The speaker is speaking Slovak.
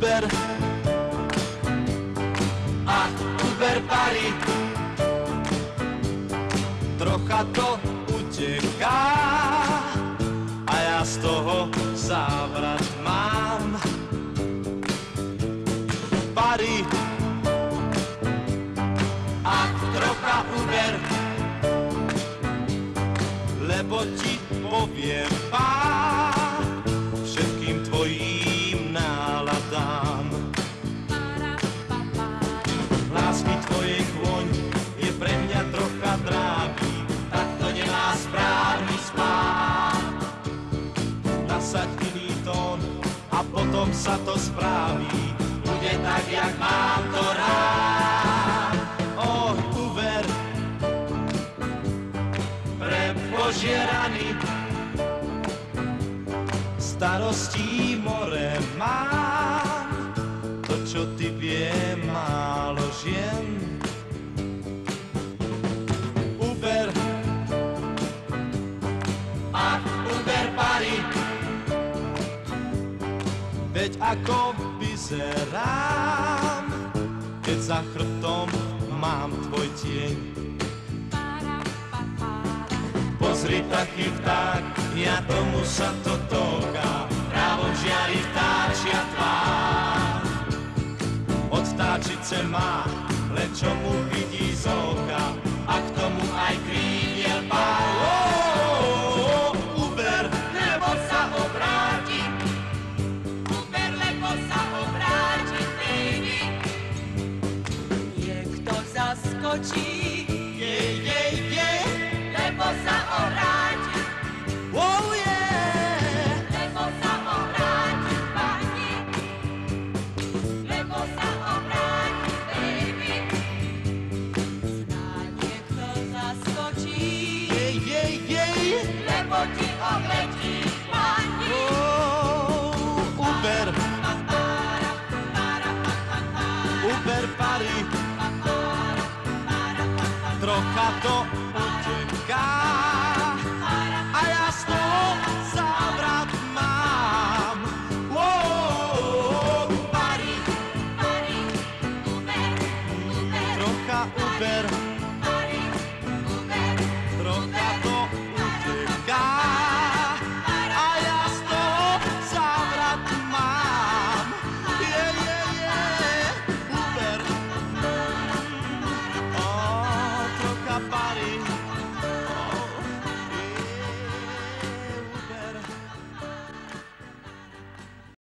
Uber a Uber pari, trocha to uteká a ja z toho závrat mám. Pari a trocha Uber, lebo ti poviem pár všetkým tvojím náladám. Lásky tvojej chvoň je pre mňa trocha dráby, tak to nemá správny spát. Nasaď iný tón a potom sa to spraví, bude tak, jak mám to rád. Oh, Uber, pre Božie rany, starostí more mám, to, čo ty vie málo žien. Uber a Uber pari, veď ako vyzerám, keď za chrbtom mám tvoj tieň. Pozri, taký vták, ja tomu sa to tóka, právom žiari vtáčia tvár. Od vtáčice má, len čo mu vidí z oka, a k tomu aj krídiel pár. Uber, lebo sa obráti, Uber, lebo sa obráti, baby. Niekto zaskočí, lebo sa obráti, oh yeah. lebo sa obráti, pani, lebo sa obráti, baby. Snáď niekto zaskočí, lebo ti obletí, pani. Uber, Uber pari, trocha to uteká.